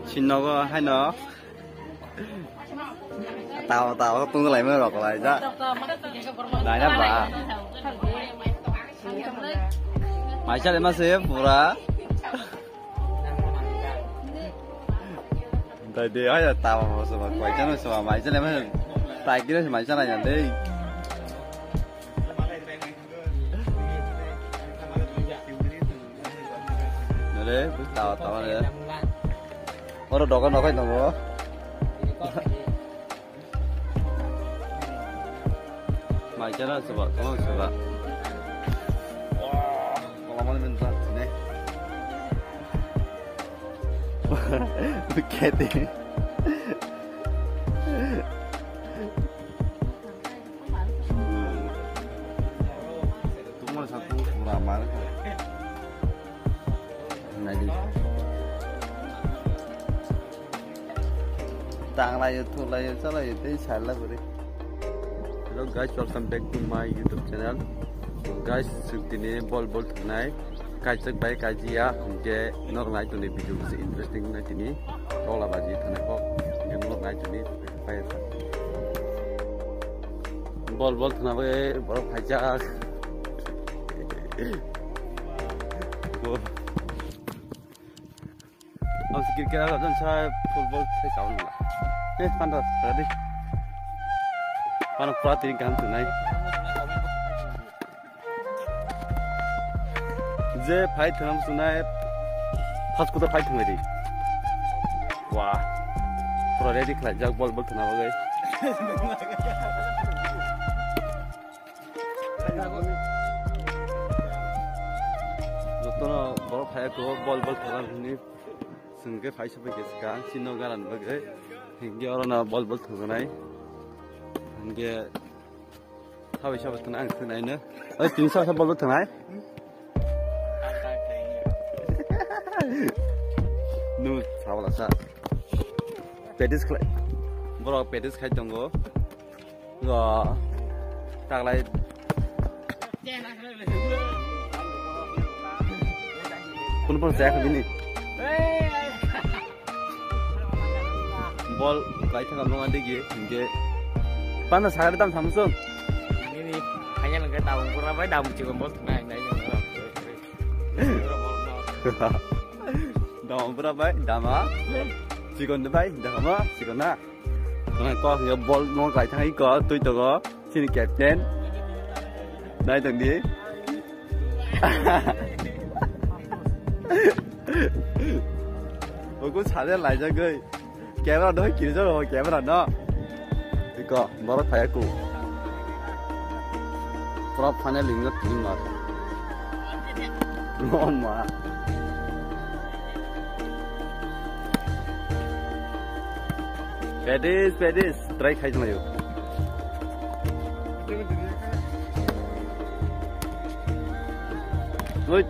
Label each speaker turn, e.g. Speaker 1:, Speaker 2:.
Speaker 1: Xin nó có hay nó tao tung lại mới lọc lại chứ này nhá bà mày chắc em sẽ phụ ra tại đi ấy là tao mà quay cho nó sao mày chắc em tại kia thì mày chắc là nhận đi đấy tao đấy ở đâu có nó cái nào mày chắc là sao có sao có làm mình thật này cái gì tụi mình sao tụi làm mà này đi tang lại thu lại sao lại thế sai là vậy. Hello guys, welcome back to my YouTube channel. Guys, sutine ball tonight. Kai chak bai kai ji ya ke nor ngai tuni video is interesting na tini. Tola baji thane ko ke nor ngai tuni pai. Ball thana bai bor phaja. Ông sẽ kêu là dân chơi football thấy cháu nữa. Ê, phan rồi, tới đi. Phan qua tiền cam từ này. Giờ phải thằng nào xuống này, phát cũng phải thằng này đi. Wow, pro ready khai giặc ball thằng nào vậy? Rồi nó ball phải có ball thằng nào này. Sungguh phải sampai ke sekarang sino garan bagai hingga orang bol thang nai hingga tahu siapa tenang tenai ne tin siapa bol thang nai nu sawa lah sa pedis khai borok pedis khai tongo go tak lai pun saya ke sini ball kai thang nong ande ge hinge pana sagare dam samsung ini hanya nang tahu pura bai dam chi ball nai nai dam pura bai dama chi kon bai dama chi kon na nai ko he ball nong kai thang ai ko tui to go sin captain dai tang đi ôi cô xả lại cho ngươi kéo vào đôi kiểu rồi kéo vào đó thì có mở phải cụ prop phane linh nó tin mà ngon mà pedis try khai cho mày ôi